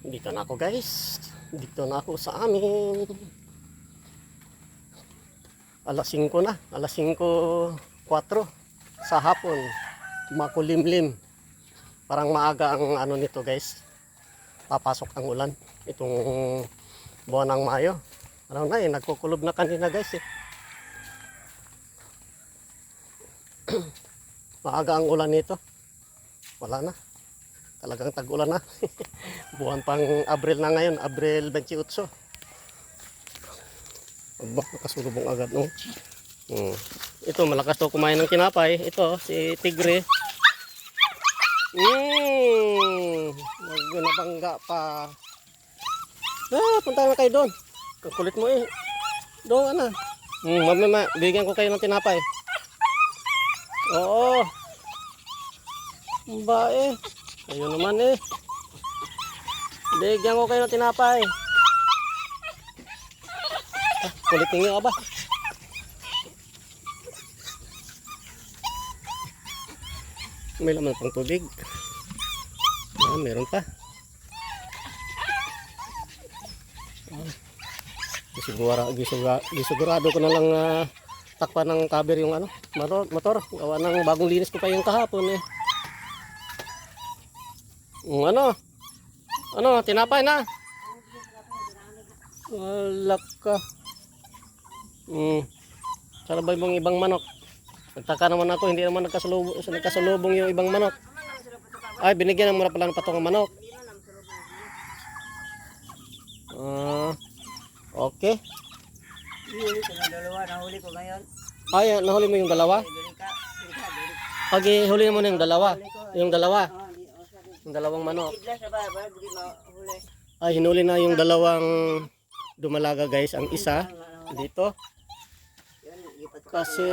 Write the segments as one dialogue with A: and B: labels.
A: Dito na ako guys. Dito na ako sa amin. Alas 5 na. Alas 5:04 sa hapon. Makulimlim. Parang maaga ang ano nito guys. Papasok ang ulan. Itong buwan ng Mayo. Ano na eh. Nagkukulob na kanina guys eh. Maaga ang ulan nito. Wala na. Talagang tag-ulan na. Buwan pang Abril na ngayon. Abril 28. Aba, nakasulubong agad no. Ito, malakas to kumain ng tinapay. Ito, si Tigre. Nabangga pa. Punta na kayo doon. Ang kulit mo eh. Doon na. Mamaya, bigyan ko kayo ng tinapay. Oo. Ba eh. Ayun naman eh. Bigyan ko kayo ng tinapay. Kulit ninyo aba. May laman pang tubig. Meron pa. Gisigurado ko na lang takpan ng cover yung motor. Gawa ng bagong linis ko pa yung kahapon eh. Tinapay na. Wala ka. Salabay mong ibang manok. Nagtaka naman ako, hindi naman nagkasalubong yung ibang manok. Ay, binigyan mo na pala ng patong manok. Okay.
B: Nahuli ko ngayon.
A: Ay, nahuli mo yung dalawa? Pag huli mo na yung dalawa. Yung dalawa. Yung dalawang manok. Ay, hinuli na yung dalawang dumalaga guys. Ang isa dito. Kasi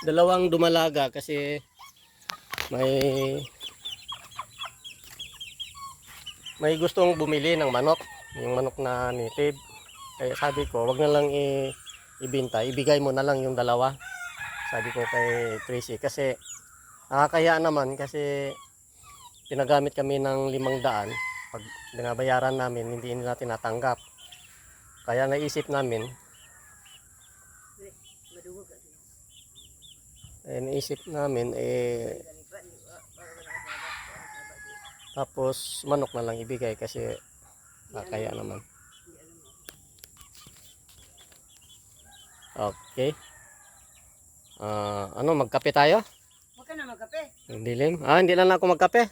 A: dalawang dumalaga kasi may gustong bumili ng manok. Yung manok na native. Kaya sabi ko, wag na lang ibenta. Ibigay mo na lang yung dalawa. Sabi ko kay Tracy. Kasi nakakaya naman kasi pinagamit kami ng 500. Pag binabayaran namin, hindi nila tinatanggap. Kaya naisip namin, tapos manok na lang ibigay kasi nakakaya naman. Okay. Magkape tayo?
B: Huwag ka na magkape.
A: Dilim. Hindi na lang ako magkape.